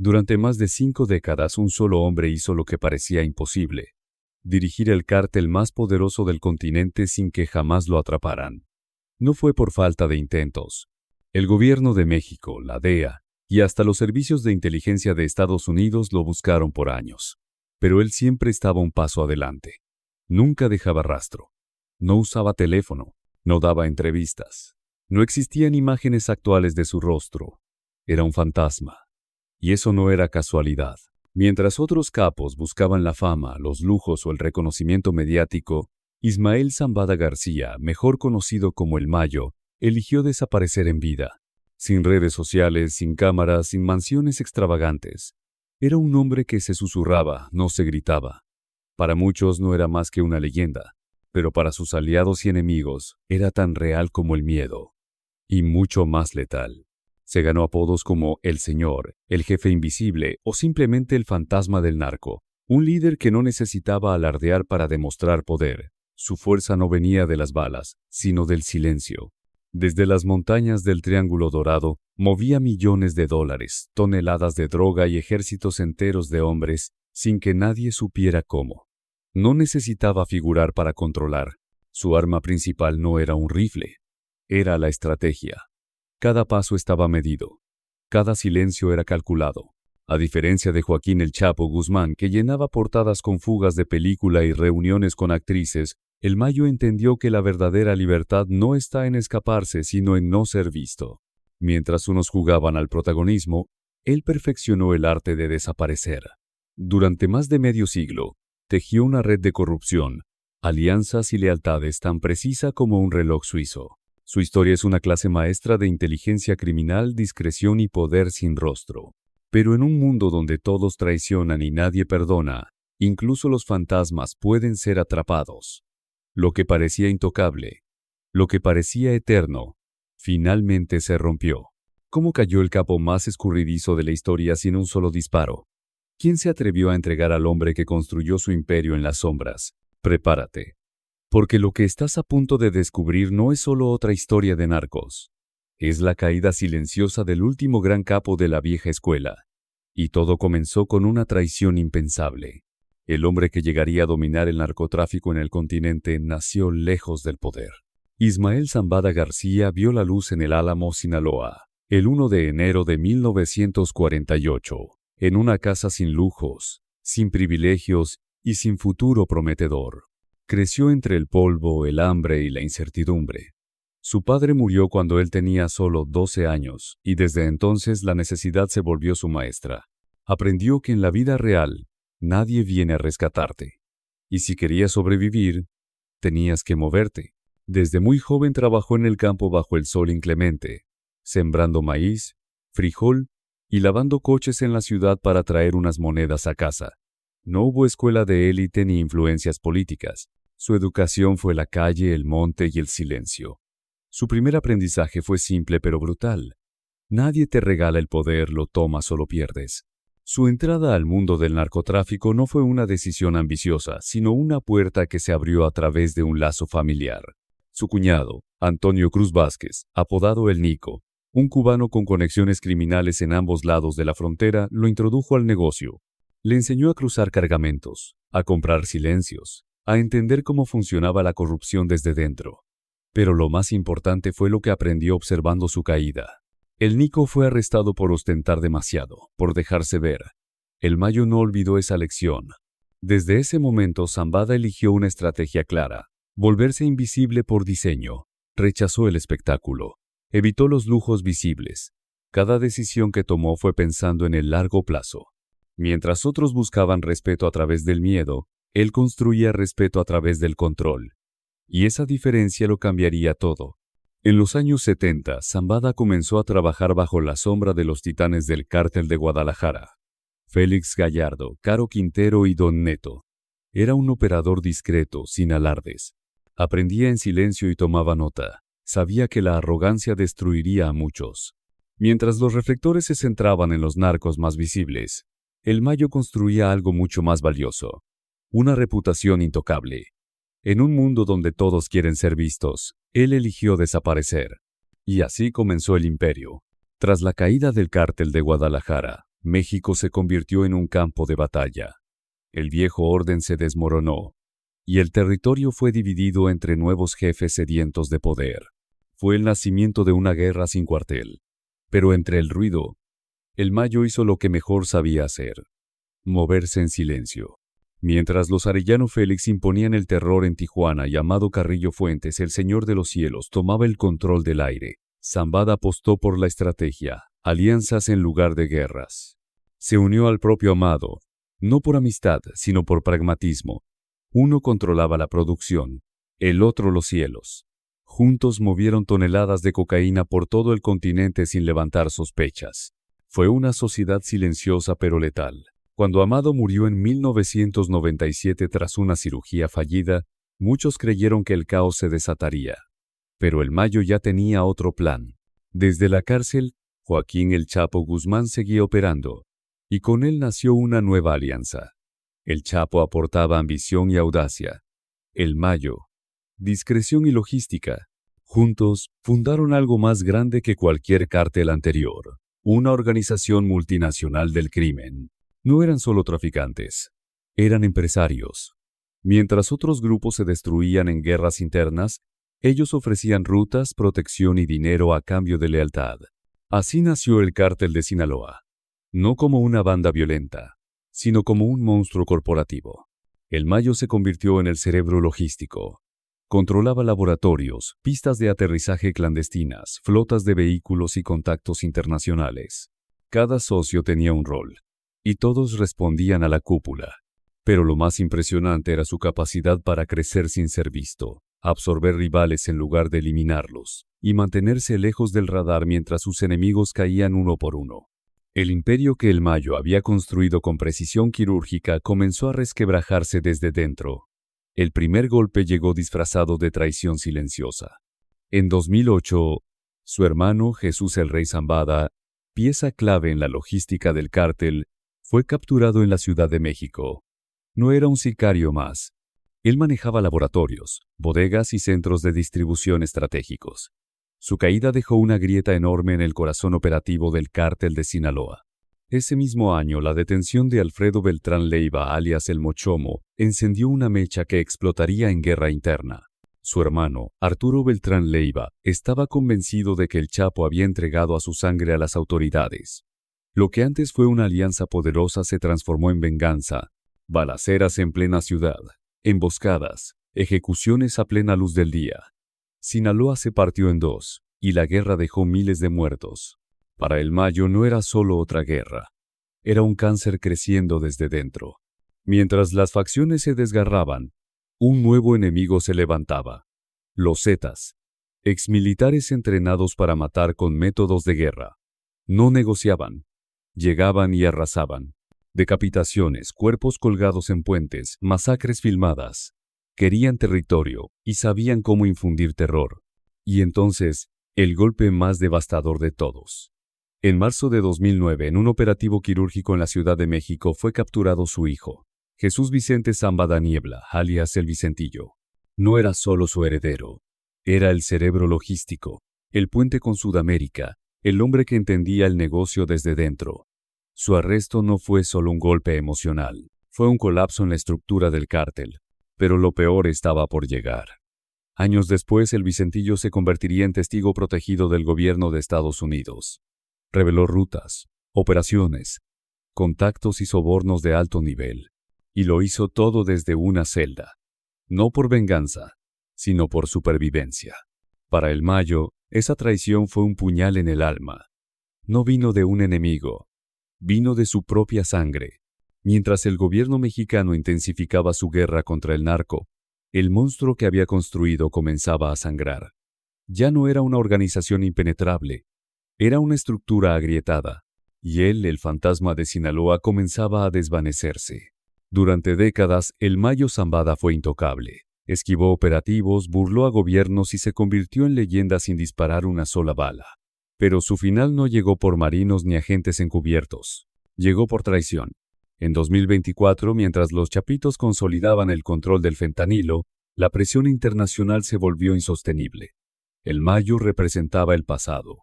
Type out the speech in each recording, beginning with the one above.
Durante más de 5 décadas, un solo hombre hizo lo que parecía imposible: dirigir el cártel más poderoso del continente sin que jamás lo atraparan. No fue por falta de intentos. El gobierno de México, la DEA, y hasta los servicios de inteligencia de Estados Unidos lo buscaron por años. Pero él siempre estaba un paso adelante. Nunca dejaba rastro. No usaba teléfono. No daba entrevistas. No existían imágenes actuales de su rostro. Era un fantasma. Y eso no era casualidad. Mientras otros capos buscaban la fama, los lujos o el reconocimiento mediático, Ismael Zambada García, mejor conocido como El Mayo, eligió desaparecer en vida. Sin redes sociales, sin cámaras, sin mansiones extravagantes. Era un hombre que se susurraba, no se gritaba. Para muchos no era más que una leyenda, pero para sus aliados y enemigos era tan real como el miedo, y mucho más letal. Se ganó apodos como El Señor, El Jefe Invisible o simplemente El Fantasma del Narco, un líder que no necesitaba alardear para demostrar poder. Su fuerza no venía de las balas, sino del silencio. Desde las montañas del Triángulo Dorado, movía millones de dólares, toneladas de droga y ejércitos enteros de hombres, sin que nadie supiera cómo. No necesitaba figurar para controlar. Su arma principal no era un rifle, era la estrategia. Cada paso estaba medido. Cada silencio era calculado. A diferencia de Joaquín El Chapo Guzmán, que llenaba portadas con fugas de película y reuniones con actrices, El Mayo entendió que la verdadera libertad no está en escaparse, sino en no ser visto. Mientras unos jugaban al protagonismo, él perfeccionó el arte de desaparecer. Durante más de medio siglo, tejió una red de corrupción, alianzas y lealtades tan precisa como un reloj suizo. Su historia es una clase maestra de inteligencia criminal, discreción y poder sin rostro. Pero en un mundo donde todos traicionan y nadie perdona, incluso los fantasmas pueden ser atrapados. Lo que parecía intocable, lo que parecía eterno, finalmente se rompió. ¿Cómo cayó el capo más escurridizo de la historia sin un solo disparo? ¿Quién se atrevió a entregar al hombre que construyó su imperio en las sombras? Prepárate. Porque lo que estás a punto de descubrir no es solo otra historia de narcos. Es la caída silenciosa del último gran capo de la vieja escuela. Y todo comenzó con una traición impensable. El hombre que llegaría a dominar el narcotráfico en el continente nació lejos del poder. Ismael Zambada García vio la luz en el Álamo, Sinaloa, el 1 de enero de 1948, en una casa sin lujos, sin privilegios y sin futuro prometedor. Creció entre el polvo, el hambre y la incertidumbre. Su padre murió cuando él tenía solo 12 años, y desde entonces la necesidad se volvió su maestra. Aprendió que en la vida real, nadie viene a rescatarte. Y si querías sobrevivir, tenías que moverte. Desde muy joven trabajó en el campo bajo el sol inclemente, sembrando maíz, frijol y lavando coches en la ciudad para traer unas monedas a casa. No hubo escuela de élite ni influencias políticas. Su educación fue la calle, el monte y el silencio. Su primer aprendizaje fue simple pero brutal. Nadie te regala el poder, lo tomas o lo pierdes. Su entrada al mundo del narcotráfico no fue una decisión ambiciosa, sino una puerta que se abrió a través de un lazo familiar. Su cuñado, Antonio Cruz Vázquez, apodado El Nico, un cubano con conexiones criminales en ambos lados de la frontera, lo introdujo al negocio. Le enseñó a cruzar cargamentos, a comprar silencios, a entender cómo funcionaba la corrupción desde dentro. Pero lo más importante fue lo que aprendió observando su caída. El Nico fue arrestado por ostentar demasiado, por dejarse ver. El Mayo no olvidó esa lección. Desde ese momento, Zambada eligió una estrategia clara: volverse invisible por diseño. Rechazó el espectáculo. Evitó los lujos visibles. Cada decisión que tomó fue pensando en el largo plazo. Mientras otros buscaban respeto a través del miedo, él construía respeto a través del control. Y esa diferencia lo cambiaría todo. En los años 70, Zambada comenzó a trabajar bajo la sombra de los titanes del Cártel de Guadalajara: Félix Gallardo, Caro Quintero y Don Neto. Era un operador discreto, sin alardes. Aprendía en silencio y tomaba nota. Sabía que la arrogancia destruiría a muchos. Mientras los reflectores se centraban en los narcos más visibles, El Mayo construía algo mucho más valioso: una reputación intocable. En un mundo donde todos quieren ser vistos, él eligió desaparecer. Y así comenzó el imperio. Tras la caída del Cártel de Guadalajara, México se convirtió en un campo de batalla. El viejo orden se desmoronó, y el territorio fue dividido entre nuevos jefes sedientos de poder. Fue el nacimiento de una guerra sin cuartel. Pero entre el ruido, el Mayo hizo lo que mejor sabía hacer: moverse en silencio. Mientras los Arellano Félix imponían el terror en Tijuana y Amado Carrillo Fuentes, el Señor de los Cielos, tomaba el control del aire, Zambada apostó por la estrategia, alianzas en lugar de guerras. Se unió al propio Amado, no por amistad, sino por pragmatismo. Uno controlaba la producción, el otro los cielos. Juntos movieron toneladas de cocaína por todo el continente sin levantar sospechas. Fue una sociedad silenciosa pero letal. Cuando Amado murió en 1997 tras una cirugía fallida, muchos creyeron que el caos se desataría. Pero el Mayo ya tenía otro plan. Desde la cárcel, Joaquín El Chapo Guzmán seguía operando, y con él nació una nueva alianza. El Chapo aportaba ambición y audacia. El Mayo, discreción y logística. Juntos, fundaron algo más grande que cualquier cártel anterior: una organización multinacional del crimen. No eran solo traficantes, eran empresarios. Mientras otros grupos se destruían en guerras internas, ellos ofrecían rutas, protección y dinero a cambio de lealtad. Así nació el Cártel de Sinaloa, no como una banda violenta, sino como un monstruo corporativo. El Mayo se convirtió en el cerebro logístico. Controlaba laboratorios, pistas de aterrizaje clandestinas, flotas de vehículos y contactos internacionales. Cada socio tenía un rol, y todos respondían a la cúpula. Pero lo más impresionante era su capacidad para crecer sin ser visto, absorber rivales en lugar de eliminarlos, y mantenerse lejos del radar mientras sus enemigos caían uno por uno. El imperio que el Mayo había construido con precisión quirúrgica comenzó a resquebrajarse desde dentro. El primer golpe llegó disfrazado de traición silenciosa. En 2008, su hermano Jesús el Rey Zambada, pieza clave en la logística del cártel, fue capturado en la Ciudad de México. No era un sicario más. Él manejaba laboratorios, bodegas y centros de distribución estratégicos. Su caída dejó una grieta enorme en el corazón operativo del Cártel de Sinaloa. Ese mismo año, la detención de Alfredo Beltrán Leiva, alias El Mochomo, encendió una mecha que explotaría en guerra interna. Su hermano, Arturo Beltrán Leiva, estaba convencido de que el Chapo había entregado a su sangre a las autoridades. Lo que antes fue una alianza poderosa se transformó en venganza. Balaceras en plena ciudad, emboscadas, ejecuciones a plena luz del día. Sinaloa se partió en dos, y la guerra dejó miles de muertos. Para el Mayo no era solo otra guerra. Era un cáncer creciendo desde dentro. Mientras las facciones se desgarraban, un nuevo enemigo se levantaba: los Zetas, exmilitares entrenados para matar con métodos de guerra. No negociaban. Llegaban y arrasaban. Decapitaciones, cuerpos colgados en puentes, masacres filmadas. Querían territorio y sabían cómo infundir terror. Y entonces, el golpe más devastador de todos. En marzo de 2009, en un operativo quirúrgico en la Ciudad de México, fue capturado su hijo, Jesús Vicente Zambada Niebla, alias El Vicentillo. No era solo su heredero, era el cerebro logístico, el puente con Sudamérica, el hombre que entendía el negocio desde dentro. Su arresto no fue solo un golpe emocional, fue un colapso en la estructura del cártel. Pero lo peor estaba por llegar. Años después, el Vicentillo se convertiría en testigo protegido del gobierno de Estados Unidos. Reveló rutas, operaciones, contactos y sobornos de alto nivel. Y lo hizo todo desde una celda. No por venganza, sino por supervivencia. Para el Mayo, esa traición fue un puñal en el alma. No vino de un enemigo, vino de su propia sangre. Mientras el gobierno mexicano intensificaba su guerra contra el narco, el monstruo que había construido comenzaba a sangrar. Ya no era una organización impenetrable, era una estructura agrietada, y él, el fantasma de Sinaloa, comenzaba a desvanecerse. Durante décadas, el Mayo Zambada fue intocable. Esquivó operativos, burló a gobiernos y se convirtió en leyenda sin disparar una sola bala. Pero su final no llegó por marinos ni agentes encubiertos. Llegó por traición. En 2024, mientras los chapitos consolidaban el control del fentanilo, la presión internacional se volvió insostenible. El Mayo representaba el pasado.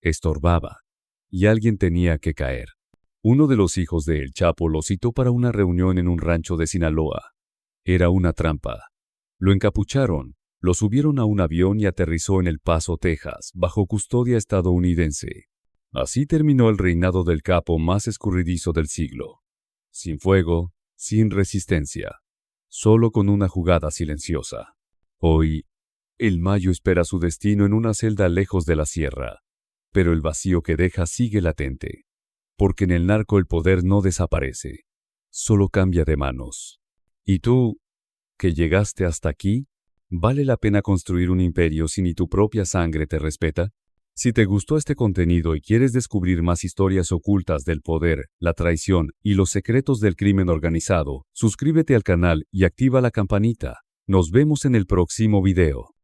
Estorbaba. Y alguien tenía que caer. Uno de los hijos de El Chapo lo citó para una reunión en un rancho de Sinaloa. Era una trampa. Lo encapucharon, lo subieron a un avión y aterrizó en El Paso, Texas, bajo custodia estadounidense. Así terminó el reinado del capo más escurridizo del siglo. Sin fuego, sin resistencia, solo con una jugada silenciosa. Hoy, el Mayo espera su destino en una celda lejos de la sierra, pero el vacío que deja sigue latente, porque en el narco el poder no desaparece, solo cambia de manos. ¿Y tú, que llegaste hasta aquí? ¿Vale la pena construir un imperio si ni tu propia sangre te respeta? Si te gustó este contenido y quieres descubrir más historias ocultas del poder, la traición y los secretos del crimen organizado, suscríbete al canal y activa la campanita. Nos vemos en el próximo video.